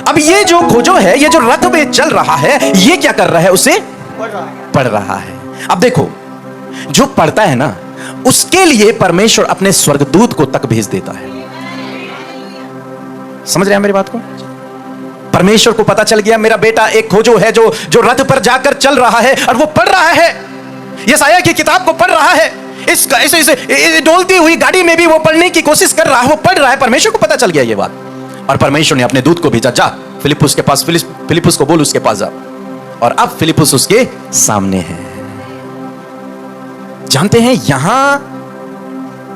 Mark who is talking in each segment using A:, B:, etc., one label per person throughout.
A: अब ये जो खोजो है, ये जो रथ में चल रहा है, ये क्या कर रहा है? उसे पढ़ रहा है। अब देखो, जो पढ़ता है ना, उसके लिए परमेश्वर अपने स्वर्गदूत को तक भेज देता है। समझ रहे हैं मेरी बात को? परमेश्वर को पता चल गया मेरा बेटा एक खोजो है जो रथ पर जाकर चल रहा है और वो पढ़ रहा है, यशायाह की किताब को पढ़ रहा है, इस डोलती हुई गाड़ी में भी वो पढ़ने की कोशिश कर रहा है, वो पढ़ रहा है। परमेश्वर को पता चल गया ये बात, और परमेश्वर ने अपने दूत को भेजा, जा फिलिप्पुस के पास, फिलिप्पुस को बोल उसके पास जा। और अब फिलिप्पुस उसके सामने है। जानते हैं, यहां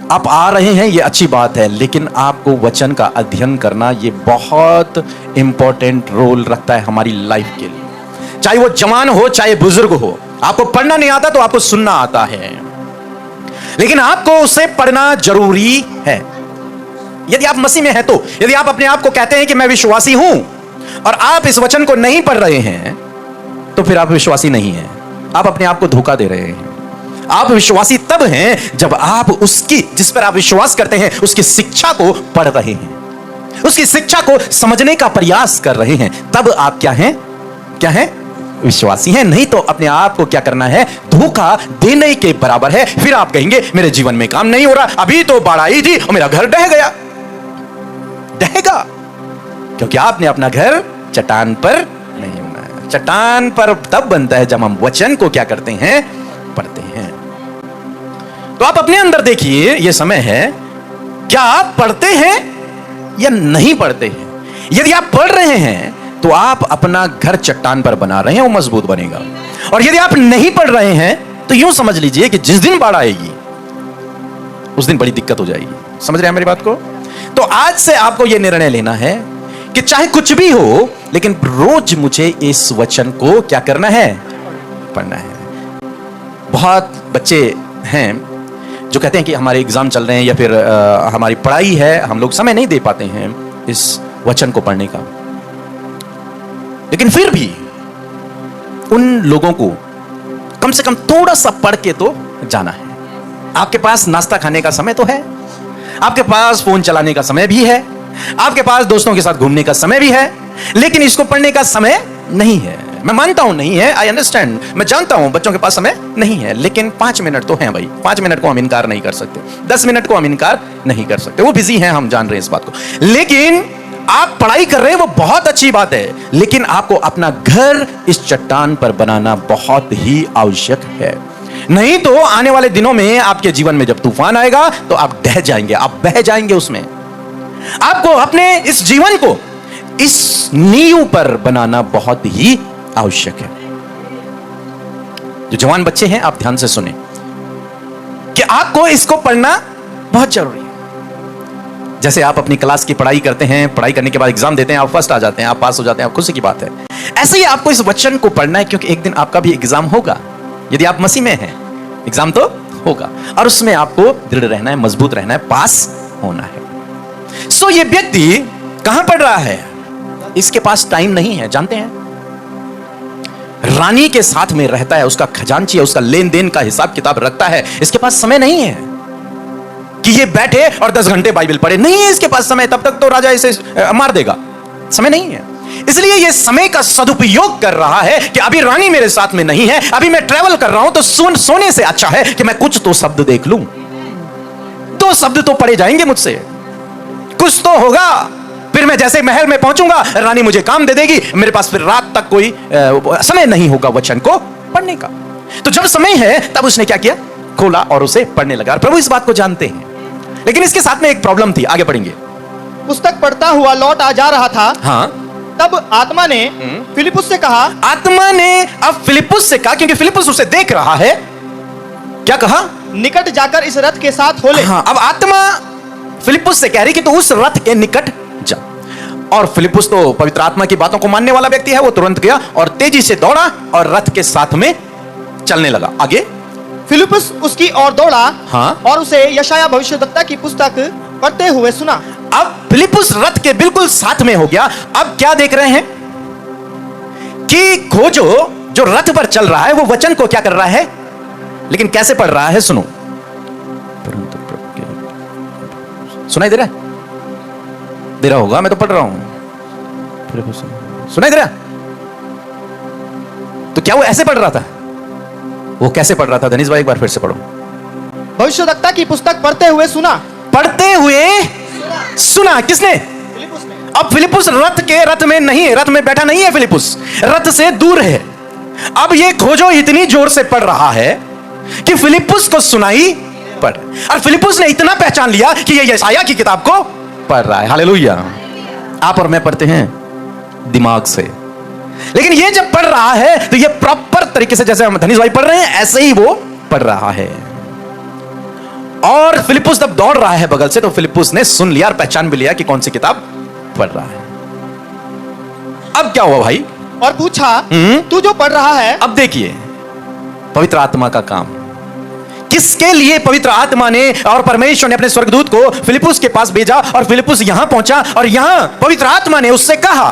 A: आप आ रहे हैं, ये अच्छी बात है, लेकिन आपको वचन का अध्ययन करना ये बहुत इंपॉर्टेंट रोल रखता है हमारी लाइफ के लिए। चाहे वो जवान हो चाहे बुजुर्ग हो, आपको पढ़ना नहीं आता तो आपको सुनना आता है, लेकिन आपको उसे पढ़ना जरूरी है। यदि आप मसीह में हैं तो, यदि आप अपने आप को कहते हैं कि मैं विश्वासी हूं और आप इस वचन को नहीं पढ़ रहे हैं, तो फिर आप विश्वासी नहीं हैं, आप अपने आप को धोखा दे रहे हैं। आप विश्वासी तब हैं जब आप उसकी, जिस पर आप विश्वास करते हैं, उसकी शिक्षा को पढ़ रहे हैं, उसकी शिक्षा को समझने का प्रयास कर रहे हैं, तब आप क्या हैं? क्या हैं? विश्वासी हैं। नहीं तो अपने आप को क्या करना है? धोखा देने के बराबर है। फिर आप कहेंगे मेरे जीवन में काम नहीं हो रहा, अभी तो बाढ़ आई थी और मेरा घर ढह गया। ढहेगा क्योंकि आपने अपना घर चट्टान पर नहीं बनाया। चट्टान पर तब बनता है जब हम वचन को क्या करते हैं? पढ़ते हैं। तो आप अपने अंदर देखिए, यह समय है, क्या आप पढ़ते हैं या नहीं पढ़ते हैं? यदि आप पढ़ रहे हैं तो आप अपना घर चट्टान पर बना रहे हैं, वो मजबूत बनेगा। और यदि आप नहीं पढ़ रहे हैं तो यूं समझ लीजिए कि जिस दिन बाढ़ आएगी उस दिन बड़ी दिक्कत हो जाएगी। समझ रहे हैं मेरी बात को? तो आज से आपको यह निर्णय लेना है कि चाहे कुछ भी हो, लेकिन रोज मुझे इस वचन को क्या करना है? पढ़ना है। बहुत बच्चे हैं जो कहते हैं कि हमारे एग्जाम चल रहे हैं या फिर हमारी पढ़ाई है, हम लोग समय नहीं दे पाते हैं इस वचन को पढ़ने का। लेकिन फिर भी उन लोगों को कम से कम थोड़ा सा पढ़ के तो जाना है। आपके पास नाश्ता खाने का समय तो है, आपके पास फोन चलाने का समय भी है, आपके पास दोस्तों के साथ घूमने का समय भी है, लेकिन इसको पढ़ने का समय नहीं है। मैं मानता हूं नहीं है, आई अंडरस्टैंड, मैं जानता हूं बच्चों के पास समय नहीं है, लेकिन 5 मिनट तो हैं भाई। 5 मिनट को हम इनकार नहीं कर सकते, 10 मिनट को हम इनकार नहीं कर सकते। वो बिजी हैं, हम जान रहे हैं इस बात को, लेकिन आप पढ़ाई कर रहे हैं, वो बहुत अच्छी बात है, लेकिन आपको अपना घर इस चट्टान पर बनाना बहुत ही आवश्यक है। नहीं तो आने वाले दिनों में आपके जीवन में जब तूफान आएगा तो आप ढह जाएंगे, आप बह जाएंगे उसमें। आपको अपने इस जीवन को इस नींव पर बनाना बहुत ही आवश्यक है। जो जवान बच्चे हैं, आप ध्यान से सुने कि आपको इसको पढ़ना बहुत जरूरी है। जैसे आप अपनी क्लास की पढ़ाई करते हैं, पढ़ाई करने के बाद एग्जाम देते हैं, आप फर्स्ट आ जाते हैं, आप पास हो जाते हैं, आप खुशी की बात है। ऐसे ही आपको इस वचन को पढ़ना है, क्योंकि एक दिन आपका भी एग्जाम होगा। यदि आप मसीह में हैं, एग्जाम तो होगा, और उसमें आपको दृढ़ रहना है, मजबूत रहना है, पास होना है। सो ये व्यक्ति कहां पढ़ रहा है? इसके पास टाइम नहीं है। जानते हैं, रानी के साथ में रहता है, उसका खजांची है, उसका लेन देन का हिसाब किताब रखता है। इसके पास समय नहीं है कि ये बैठे और 10 घंटे बाइबल पढ़े, नहीं है इसके पास समय। तब तक तो राजा इसे मार देगा, समय नहीं है। इसलिए ये समय का सदुपयोग कर रहा है कि अभी रानी मेरे साथ में नहीं है, अभी मैं ट्रैवल कर रहा हूं, तो सोने से अच्छा है कि मैं कुछ तो शब्द देख लूं। 2 शब्द तो पढ़े जाएंगे मुझसे, कुछ तो होगा। फिर मैं जैसे महल में पहुंचूंगा, रानी मुझे काम दे देगी, मेरे पास फिर रात तक कोई समय नहीं होगा वचन को पढ़ने का। तो जब समय है तब उसने क्या किया? खोला और उसे पढ़ने लगा। प्रभु इस बात को जानते हैं, लेकिन इसके साथ में एक प्रॉब्लम थी। आगे पढ़ेंगे।
B: पुस्तक पढ़ता हुआ लौट आ जा रहा था।
A: हाँ,
B: तब आत्मा ने फिलिप्पुस से कहा।
A: आत्मा ने अब फिलिप्पुस से कहा, क्योंकि फिलिप्पुस उसे देख रहा है। क्या कहा?
B: निकट जाकर इस रथ के साथ हो ले।
A: हाँ, अब आत्मा फिलिप्पुस से कह रही कि तू उस रथ के निकट जा। और फिलिप्पुस तो पवित्र आत्मा की बातों को मानने वाला व्यक्ति है, वो तुरंत गया और तेजी से दौड़ा और रथ के साथ में चलने लगा। आगे
B: फिलिप्पुस उसकी ओर दौड़ा।
A: हाँ,
B: और उसे यशायाह भविष्यद्वक्ता की पुस्तक पढ़ते हुए सुना।
A: अब फिलिप्पुस रथ के बिल्कुल साथ में हो गया। अब क्या देख रहे हैं कि खोजो जो रथ पर चल रहा है वो वचन को क्या कर रहा है, लेकिन कैसे पढ़ रहा है? सुनो, सुनाई दे रहा है? दे रहा होगा, मैं तो पढ़ रहा हूं। फिलिप्पुस सुनाई दे रहा? तो क्या वो ऐसे पढ़ रहा था? वो कैसे पढ़ रहा था? धनीश भाई एक बार फिर से पढ़ो।
B: भविष्यवक्ता की पुस्तक पढ़ते हुए सुना।
A: पढ़ते हुए सुना। किसने?
B: फिलिप्पुस ने।
A: अब फिलिप्पुस रथ में नहीं है, रथ में बैठा नहीं है, फिलिप्पुस रथ से दूर है। अब ये खोजो इतनी जोर से पढ़ रहा है कि फिलिप्पुस को सुनाई पड़, और फिलिप्पुस ने इतना पहचान लिया कि ये यशायाह की किताब को पढ़ रहा है। हालेलुया। आप और मैं पढ़ते हैं दिमाग से, लेकिन ये जब पढ़ रहा है तो ये प्रॉपर तरीके से, जैसे हम धनीश भाई पढ़ रहे हैं ऐसे ही वो पढ़ रहा है। और फिलिप्पुस जब दौड़ रहा है बगल से, तो फिलिप्पुस ने सुन लिया और पहचान भी लिया कि कौन सी किताब पढ़ रहा है। अब क्या हुआ भाई?
B: और पूछा, तू जो पढ़ रहा है?
A: अब देखिए पवित्र आत्मा का काम, किसके लिए पवित्र आत्मा ने और परमेश्वर ने अपने स्वर्गदूत को फिलिप्पुस के पास भेजा, और फिलिप्पुस यहां पहुंचा, और यहां पवित्र आत्मा ने उससे कहा,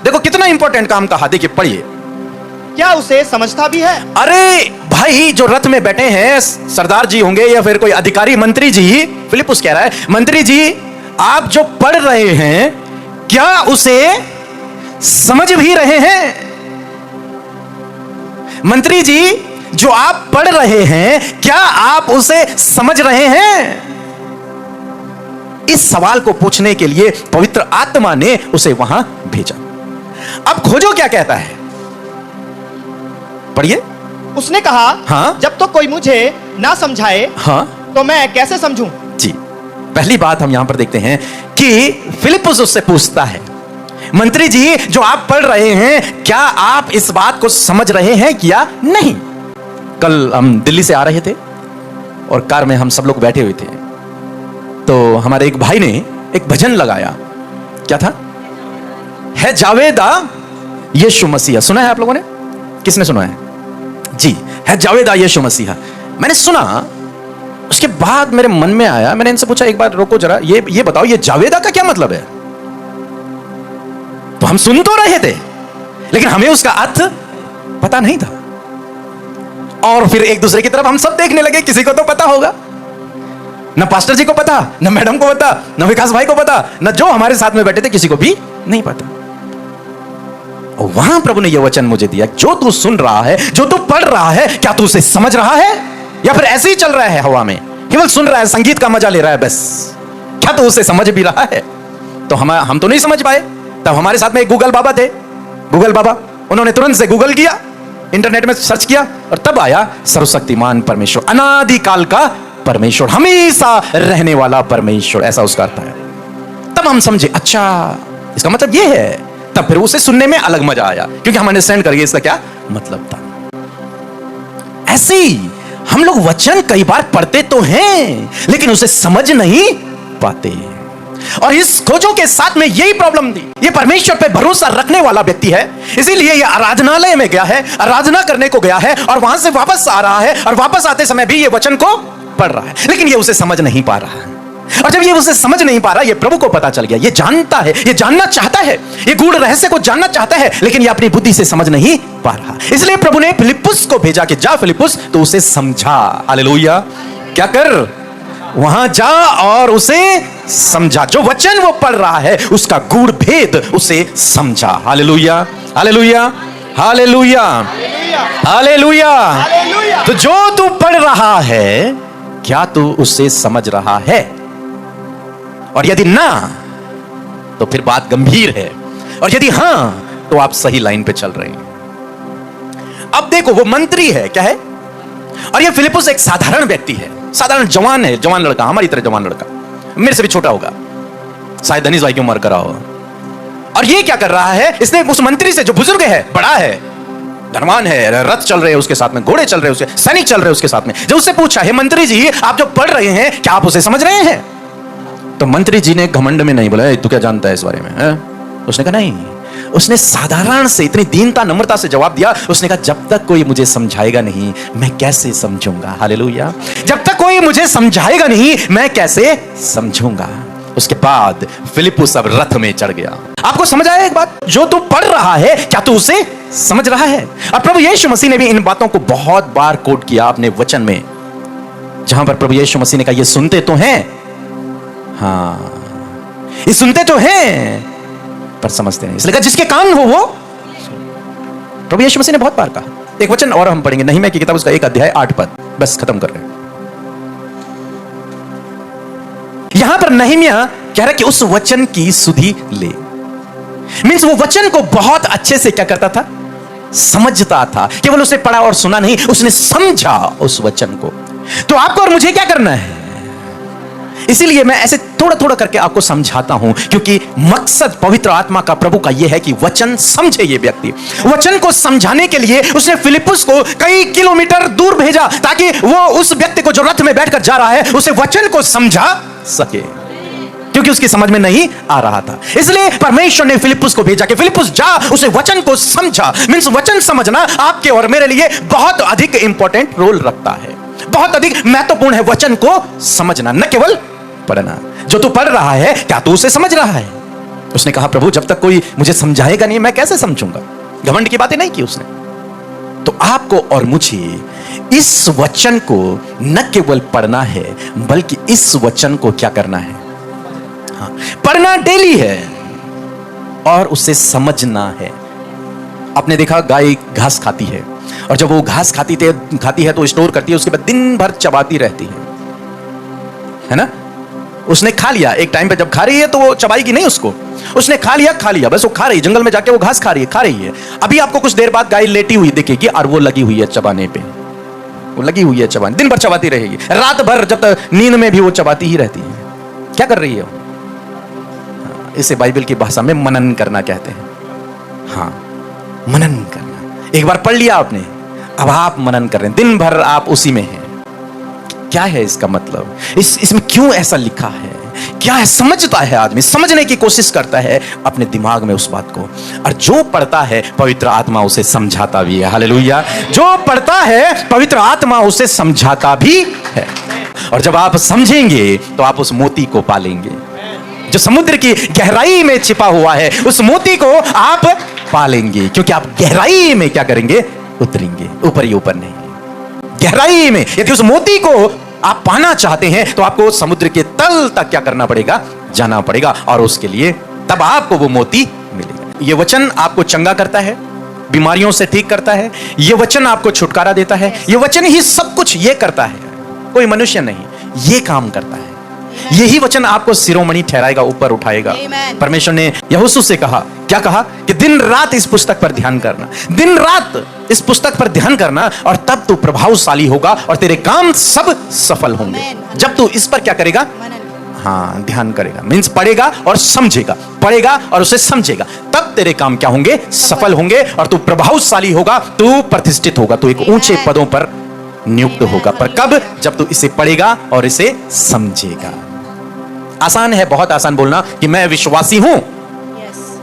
A: देखो कितना इंपॉर्टेंट काम कहा, देखिए पढ़िए।
B: क्या उसे समझता भी है?
A: अरे भाई, जो रथ में बैठे हैं सरदार जी होंगे या फिर कोई अधिकारी, मंत्री जी, फिलिप्पुस कह रहा है, मंत्री जी आप जो पढ़ रहे हैं क्या उसे समझ भी रहे हैं? मंत्री जी जो आप पढ़ रहे हैं क्या आप उसे समझ रहे हैं? इस सवाल को पूछने के लिए पवित्र आत्मा ने उसे वहां भेजा। अब खोजो क्या कहता है, पढ़िए।
B: उसने कहा,
A: हाँ?
B: जब तो कोई मुझे ना समझाए,
A: हाँ,
B: तो मैं कैसे समझूं?
A: जी, पहली बात हम यहां पर देखते हैं कि फिलिप्पुस उससे पूछता है, मंत्री जी जो आप पढ़ रहे हैं क्या आप इस बात को समझ रहे हैं या नहीं? कल हम दिल्ली से आ रहे थे और कार में हम सब लोग बैठे हुए थे, तो हमारे एक भाई ने एक भजन लगाया। क्या था? है जावेदा यीशु मसीहा। सुना है आप लोगों ने? किसने सुना है? जी, है जावेदा यीशु मसीहा। मैंने सुना, उसके बाद मेरे मन में आया, मैंने इनसे पूछा, एक बार रोको जरा, ये बताओ ये जावेदा का क्या मतलब है? तो हम सुन तो रहे थे लेकिन हमें उसका अर्थ पता नहीं था। और फिर एक दूसरे की तरफ हम सब देखने लगे, किसी को तो पता होगा, न पास्टर जी को पता, न मैडम को पता, न विकास भाई को पता, न जो हमारे साथ में बैठे थे किसी को भी नहीं पता। और वहां प्रभु ने यह वचन मुझे दिया, जो तू सुन रहा है, जो तू पढ़ रहा है, क्या तू उसे समझ रहा है या फिर ऐसे ही चल रहा है हवा में, केवल सुन रहा है, संगीत का मजा ले रहा है बस? क्या तू उसे समझ भी रहा है? तो हम तो नहीं समझ पाए। तब हमारे साथ में एक गूगल बाबा थे, गूगल बाबा, उन्होंने तुरंत से गूगल किया, इंटरनेट में सर्च किया, और तब आया सर्वशक्तिमान परमेश्वर, अनादिकाल का परमेश्वर, हमेशा रहने वाला परमेश्वर, ऐसा उसका अर्थ है। तब हम समझे, अच्छा इसका मतलब ये है। तब फिर उसे सुनने में अलग मजा आया, क्योंकि हम अंडरस्टैंड कर गए इसका क्या मतलब था। ऐसे ही हम लोग वचन कई बार पढ़ते तो हैं लेकिन उसे समझ नहीं पाते, और इस खोजों के साथ में यही प्रॉब्लम थी। ये परमेश्वर पे भरोसा रखने वाला व्यक्ति है, इसीलिए ये आराधनालय में गया है, आराधना करने को गया है, और वहां से वापस आ रहा है, और वापस आते समय भी ये वचन को पढ़ रहा है, लेकिन ये उसे समझ नहीं पा रहा है। और जब ये उसे समझ नहीं पा रहा, ये प्रभु को पता चल गया, ये जानता है, ये जानना चाहता है, ये गूढ़ रहस्य को जानना चाहता है, लेकिन ये अपनी बुद्धि से समझ नहीं पा रहा। इसलिए प्रभु ने फिलिप्पुस को भेजा कि जा फिलिप्पुस, तो उसे समझा। हालेलुया। क्या कर? वहां जा और उसे समझा, जो वचन वो पढ़ रहा है उसका गूढ़ भेद उसे समझा। Hallelujah, hallelujah, hallelujah, hallelujah. तो जो तू पढ़ रहा है क्या तू उसे समझ रहा है? और यदि ना तो फिर बात गंभीर है, और यदि हां तो आप सही लाइन पे चल रहे हैं। अब देखो, वो मंत्री है, क्या है? और ये फिलिप्पुस एक साधारण व्यक्ति है, साधारण जवान है, जवान लड़का, हमारी तरह जवान लड़का, मेरे से भी छोटा होगा, शायद धनीश भाई की उम्र का हो। और ये क्या कर रहा है? इसने उस मंत्री से, जो बुजुर्ग है, बड़ा है, धनवान है, रथ चल रहे हैं उसके साथ में, घोड़े चल रहे हैं उसके, सैनिक चल रहे हैं उसके साथ में, जब उससे पूछा, हे मंत्री जी आप जो पढ़ रहे हैं क्या आप उसे समझ रहे हैं? तो मंत्री जी ने घमंड में नहीं बोला, तू क्या जानता है इस बारे में है? उसने कहा नहीं। उसने साधारण से, इतनी दीनता नम्रता से जवाब दिया। उसने कहा, जब तक कोई मुझे समझाएगा नहीं मैं कैसे समझूंगा। हालेलुया। जब तक कोई मुझे समझाएगा नहीं मैं कैसे समझूंगा। उसके बाद फिलिप्पुस अब रथ में चढ़ गया। आपको समझ आया एक बात? जो तू पढ़ रहा है क्या तू उसे समझ रहा है? और प्रभु यीशु मसीह ने भी इन बातों को बहुत बार कोट किया अपने वचन में, जहां पर प्रभु यीशु मसीह ने कहा, ये सुनते तो हैं, हाँ ये सुनते तो हैं पर समझते नहीं। इसलिए कहा जिसके कान हो वो। प्रभु यीशु मसीह ने बहुत बार कहा। एक वचन और हम पढ़ेंगे, नहमीया की किताब उसका 1 अध्याय 8 पद, बस खत्म कर रहे हैं। यहां पर नहमीया कह रहा है कि उस वचन की सुधि ले। मीन्स वो वचन को बहुत अच्छे से क्या करता था, समझता था। केवल उसे पढ़ा और सुना नहीं, उसने समझा उस वचन को। तो आपको और मुझे क्या करना है, इसीलिए मैं ऐसे थोड़ा थोड़ा करके आपको समझाता हूं, क्योंकि मकसद पवित्र आत्मा का, प्रभु का यह है कि वचन समझे ये व्यक्ति। वचन को समझाने के लिए उसने फिलिप्पुस को कई किलोमीटर दूर भेजा, ताकि वो उस व्यक्ति को जो रथ में बैठकर जा रहा है उसे वचन को समझा सके, क्योंकि उसकी समझ में नहीं आ रहा था। इसलिए परमेश्वर ने फिलिप्पुस को भेजा कि फिलिप्पुस जा, उसे वचन को समझा। मींस वचन समझना आपके और मेरे लिए बहुत अधिक इंपॉर्टेंट रोल रखता है, बहुत अधिक महत्वपूर्ण है वचन को समझना, न केवल पढ़ना। जो तू पढ़ रहा है, क्या तू उसे समझ रहा है? उसने कहा प्रभु जब तक कोई मुझे समझाएगा नहीं मैं कैसे समझूंगा। घमंड की बातें नहीं की उसने। तो आपको और मुझे इस वचन को न केवल पढ़ना है, बल्कि इस वचन को क्या करना है, हाँ, पढ़ना डेली है और उसे समझना है। आपने देखा गाय घास खाती है, और जब वो घास खाती है तो स्टोर करती है, उसके बाद दिन भर चबाती रहती है ना। उसने खा लिया, एक टाइम पे जब खा रही है तो वो चबाएगी नहीं उसको, उसने खा लिया बस वो खा रही है, जंगल में जाके वो घास खा रही है। अभी आपको कुछ देर बाद गाय लेटी हुई दिखेगी और वो लगी हुई है चबाने पे, वो लगी हुई है चबाने, दिन भर चबाती रहेगी, रात भर जब तक नींद में भी वो चबाती ही रहती है। क्या कर रही है वो? इसे बाइबल की भाषा में मनन करना कहते हैं। हाँ, मनन करना। एक बार पढ़ लिया आपने, अब आप मनन कर रहे हैं, दिन भर आप उसी में हैं। क्या है इसका मतलब, इसमें क्यों ऐसा लिखा है, क्या है? समझता है आदमी, समझने की कोशिश करता है अपने दिमाग में उस बात को, और जो पढ़ता है पवित्र आत्मा उसे समझाता भी है। हालेलुया। जो पढ़ता है पवित्र आत्मा उसे समझाता भी है, और जब आप समझेंगे तो आप उस मोती को पालेंगे जो समुद्र की गहराई में छिपा हुआ है। उस मोती को आप पालेंगे, क्योंकि आप गहराई में क्या करेंगे, उतरेंगे, ऊपर ही ऊपर नहीं, गहराई में। यदि उस मोती को आप पाना चाहते हैं तो आपको समुद्र के तल तक क्या करना पड़ेगा, जाना पड़ेगा, और उसके लिए तब आपको वो मोती मिलेगा। ये वचन आपको चंगा करता है, बीमारियों से ठीक करता है, ये वचन आपको छुटकारा देता है, ये वचन ही सब कुछ ये करता है, कोई मनुष्य नहीं, ये काम करता है। यही वचन आपको शिरोमणि ठहराएगा, ऊपर उठाएगा। परमेश्वर ने यहोशू से कहा, क्या कहा कि दिन रात इस पुस्तक पर ध्यान करना, दिन रात इस पुस्तक पर ध्यान करना, और तब तू प्रभावशाली होगा और तेरे काम सब सफल होंगे। जब तू इस पर क्या करेगा, हाँ, ध्यान करेगा, मींस पढ़ेगा और समझेगा, पढ़ेगा और उसे समझेगा, तब तेरे काम क्या होंगे, सफल होंगे, और तू प्रभावशाली होगा, तू प्रतिष्ठित होगा, तू एक ऊंचे पदों पर नियुक्त होगा। पर कब, जब तू इसे पढ़ेगा और इसे समझेगा। आसान है, बहुत आसान बोलना कि मैं विश्वासी हूं,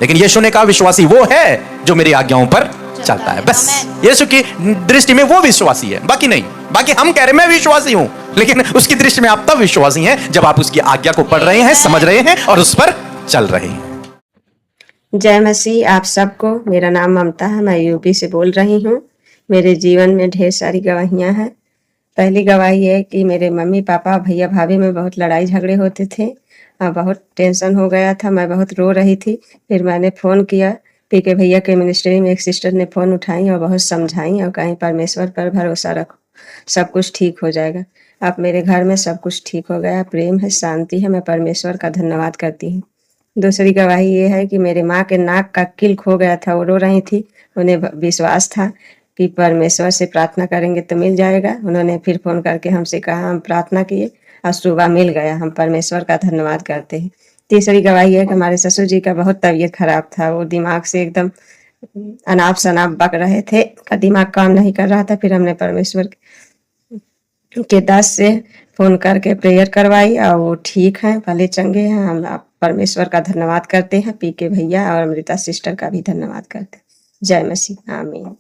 A: लेकिन यीशु ने कहा विश्वासी वो है जो मेरी आज्ञाओं पर चलता है। बस यीशु की दृष्टि में वो विश्वासी है, बाकी नहीं। बाकी हम कह रहे हैं मैं विश्वासी हूं, लेकिन उसकी दृष्टि में आप तब विश्वासी हैं जब आप उसकी आज्ञा को पढ़ रहे हैं, समझ रहे हैं और उस पर चल रहे हैं।
C: जय मसीह आप सबको। मेरा नाम ममता है, मैं यूपी से बोल रही हूँ। मेरे जीवन में ढेर सारी गवाहियाँ हैं। पहली गवाही है कि मेरे मम्मी पापा भैया भाभी में बहुत लड़ाई झगड़े होते थे, बहुत टेंशन हो गया था, मैं बहुत रो रही थी। फिर मैंने फ़ोन किया, पीके भैया के मिनिस्ट्री में एक सिस्टर ने फ़ोन उठाई और बहुत समझाई और कहीं परमेश्वर पर भरोसा रखो, सब कुछ ठीक हो जाएगा। अब मेरे घर में सब कुछ ठीक हो गया, प्रेम है, शांति है। मैं परमेश्वर का धन्यवाद करती हूँ। दूसरी गवाही ये है कि मेरे माँ के नाक का कील खो गया था, वो रो रही थी। उन्हें विश्वास था कि परमेश्वर से प्रार्थना करेंगे तो मिल जाएगा। उन्होंने फिर फ़ोन करके हमसे कहा, हम प्रार्थना किए और सुबह मिल गया। हम परमेश्वर का धन्यवाद करते हैं। तीसरी गवाही है कि हमारे ससुर जी का बहुत तबीयत खराब था, वो दिमाग से एकदम अनाप शनाप बक रहे थे, का दिमाग काम नहीं कर रहा था। फिर हमने परमेश्वर के दास से फ़ोन करके प्रेयर करवाई और वो ठीक हैं, भले चंगे हैं। हम परमेश्वर का धन्यवाद करते हैं, पीके भैया और अमृता सिस्टर का भी धन्यवाद करते हैं। जय मसीह, आमीन।